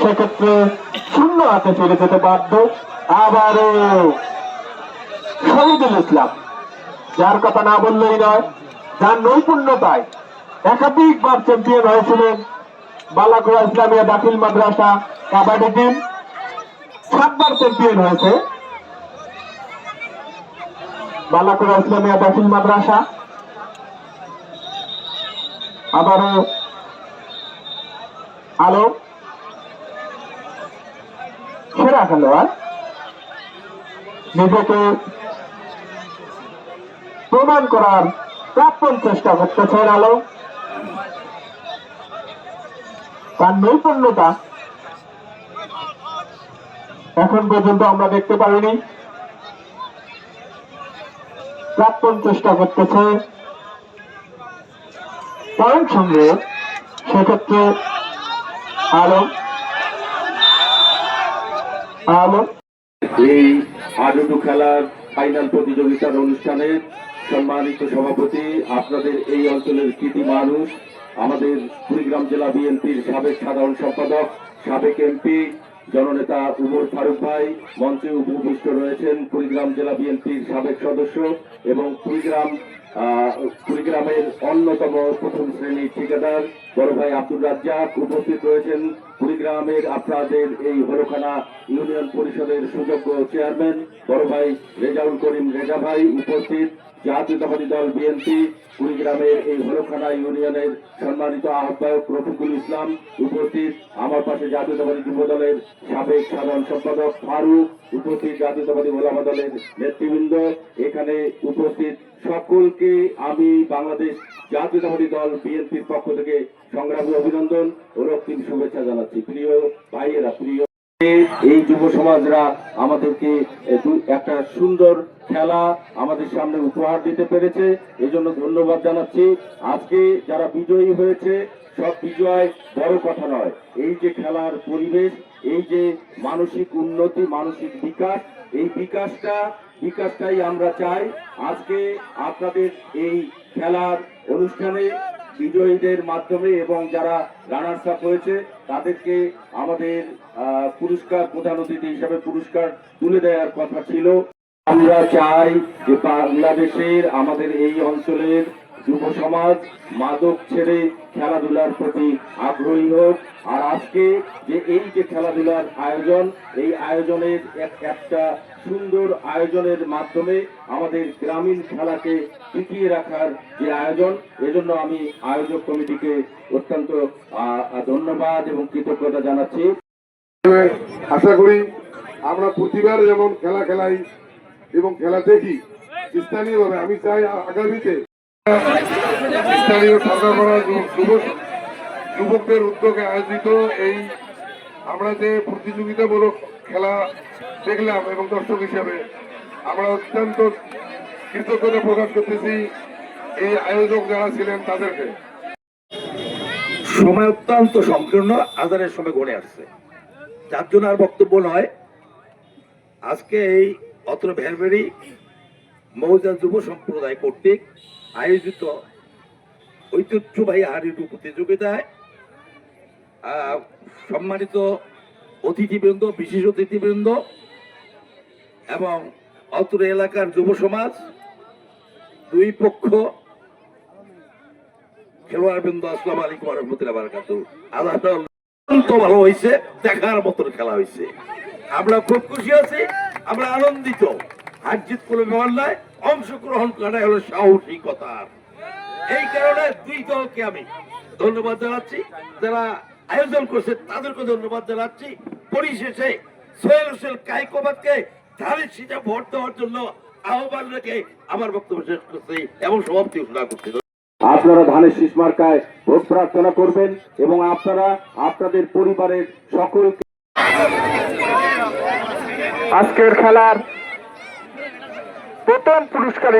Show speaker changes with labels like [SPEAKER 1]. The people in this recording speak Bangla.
[SPEAKER 1] সেক্ষেত্রে শূন্য হাতে ফিরে যেতে বাধ্য আবারও শহীদুল ইসলাম, যার কথা না বললেই নয়, যার নৈপুণ্যতায় একাধিকবার চ্যাম্পিয়ন হয়েছিলেন বালাকুড়া ইসলামিয়া দাখিল মাদ্রাসা কাবাডি টিম, 7 বার চ্যাম্পিয়ন হয়েছে বালাকুড়া ইসলামিয়া দাখিল মাদ্রাসা। আবারও আলো সেরা খেলোয়াড়, নিজেকে প্রমাণ করার প্রাপ্তন চেষ্টা করতেছেন আলো। তার নৈপুণ্যতা এখন পর্যন্ত আমরা দেখতে পারিনি, প্রাপ্তন চেষ্টা করতেছে পয়েন্ট সংগ্রহ, সেক্ষেত্রে আলো আলো
[SPEAKER 2] এই হাডুডু খেলার ফাইনাল প্রতিযোগিতার অনুষ্ঠানে সম্মানিত সভাপতি, আপনাদের এই অঞ্চলের কৃতি মানুষ, আমাদের কুড়িগ্রাম জেলা বিএনপির সাবেক সাধারণ সম্পাদক, সাবেক এমপি জননেতা উমর ফারুক ভাই, মঞ্চে উপবিষ্ট রয়েছেন কুড়িগ্রাম জেলা বিএনপির সাবেক সদস্য এবং কুড়িগ্রামের অন্যতম প্রথম শ্রেণীর ঠিকাদার বড় ভাই আব্দুর রাজ্জাক, উপস্থিত রয়েছেন কুড়িগ্রামের আপনাদের এই হলখানা ইউনিয়ন পরিষদের সুযোগ্য চেয়ারম্যান বড় ভাই রেজাউল করিম রেজা ভাই, উপস্থিত জাতীয়তাবাদী দল বিএনপি কুড়িগ্রামের এই হলখানা ইউনিয়নের সম্মানিত আহ্বায়ক রফিকুল ইসলাম, উপস্থিত আমার পাশে জাতীয়তাবাদী যুব দলের সাবেক সাধারণ সম্পাদক ফারুক, উপস্থিত জাতীয়তাবাদী ওলামা দলের নেতৃবৃন্দ, এখানে উপস্থিত সকলকে আমি বাংলাদেশ জাতীয়তাবাদী দল বিএনপির পক্ষ থেকে সংগ্রামী অভিনন্দন ও রক্তিম শুভেচ্ছা জানাচ্ছি। প্রিয় ভাইয়েরা, প্রিয় এই যুব সমাজরা আমাদেরকে একটা সুন্দর খেলা আমাদের সামনে উপহার দিতে পেরেছে, এজন্য ধন্যবাদ জানাচ্ছি। আজকে যারা বিজয়ী হয়েছে, সব বিজয় বড় কথা নয়, এই যে খেলার পরিবেশ, এই যে মানসিক উন্নতি, মানসিক বিকাশ, এই বিকাশটাই আমরা চাই। আজকে আপনাদের এই খেলার অনুষ্ঠানে বিজয়ীদের মাধ্যমে এবং যারা রানার্স আপ হয়েছে তাদেরকে আমাদের পুরস্কার, প্রধান অতিথি হিসাবে পুরস্কার তুলে দেওয়ার কথা ছিল। আমরা চাই যে বাংলাদেশের আমাদের এই অঞ্চলের যুব সমাজ মাদক ছেড়ে খেলাধুলার প্রতি আগ্রহী হোক। আর আজকে যে এই যে খেলাধুলার আয়োজন, এই আয়োজনের একটা সুন্দর আয়োজনের মাধ্যমে আমাদের গ্রামীণ খেলাকে টিকিয়ে রাখার যে আয়োজন, এজন্য আমি আয়োজক কমিটিকে অত্যন্ত ধন্যবাদ এবং কৃতজ্ঞতা জানাচ্ছি।
[SPEAKER 3] আশা করি আমরা প্রতিবার যেমন খেলা খেলাই এবং খেলা দেখি স্থানীয়ভাবে, আমি চাই আগামীতে স্থানীয় ঠান্ডা করা যুবকদের উদ্যোগে আয়োজিত এই আমরা যে প্রতিযোগিতামূলক খেলা দেখলাম এবং দর্শক হিসাবে আমরা অত্যন্ত কৃতজ্ঞতা প্রকাশ করতেছি এই আয়োজক যারা ছিলেন তাদেরকে।
[SPEAKER 4] সময় অত্যন্ত সংকীর্ণ, আজানের সময় গড়ে আসছে, যার জন্য আর বক্তব্য নয়। আজকে এই অত্র ভেরভেরি মৌজা যুব সম্প্রদায় কর্তৃক আয়োজিত ঐতিহ্যবাহী হাডুডু প্রতিযোগিতায় সম্মানিত অতিথিবৃন্দ, বিশেষ অতিথিবৃন্দ এবং অত্র এলাকার যুব সমাজ, দুই পক্ষ খেলোয়াড় বৃন্দ, আসসালামু আলাইকুম ওয়া রাহমাতুল্লাহি ওয়া বারাকাতুহু। অত্যন্ত ভালো হয়েছে, দেখার মতন খেলা হয়েছে, আমরা খুব খুশি আছি, আমরা আনন্দিত। হার জিত কোনো ব্যাপার নয়, অংশগ্রহণ করা হলো সাহসিকতা। এই কারণে দুই দলকে আমি ধন্যবাদ জানাচ্ছি, যারা আয়োজন করছে তাদেরকে ধন্যবাদ জানাচ্ছি। পরিশেষে সোহেল হোসেন কায়কোবাদকে ধানের শীতে ভোট দেওয়ার জন্য আহ্বান রেখে আমার বক্তব্য শেষ করছি এবং সমাপ্তি ঘোষণা করছি।
[SPEAKER 2] আপনারা ধানের শীষ মার্কায় ভোট প্রার্থনা করবেন এবং আপনারা আপনাদের পরিবারের সকলকে
[SPEAKER 1] আজকের খেলার প্রথম পুরস্কার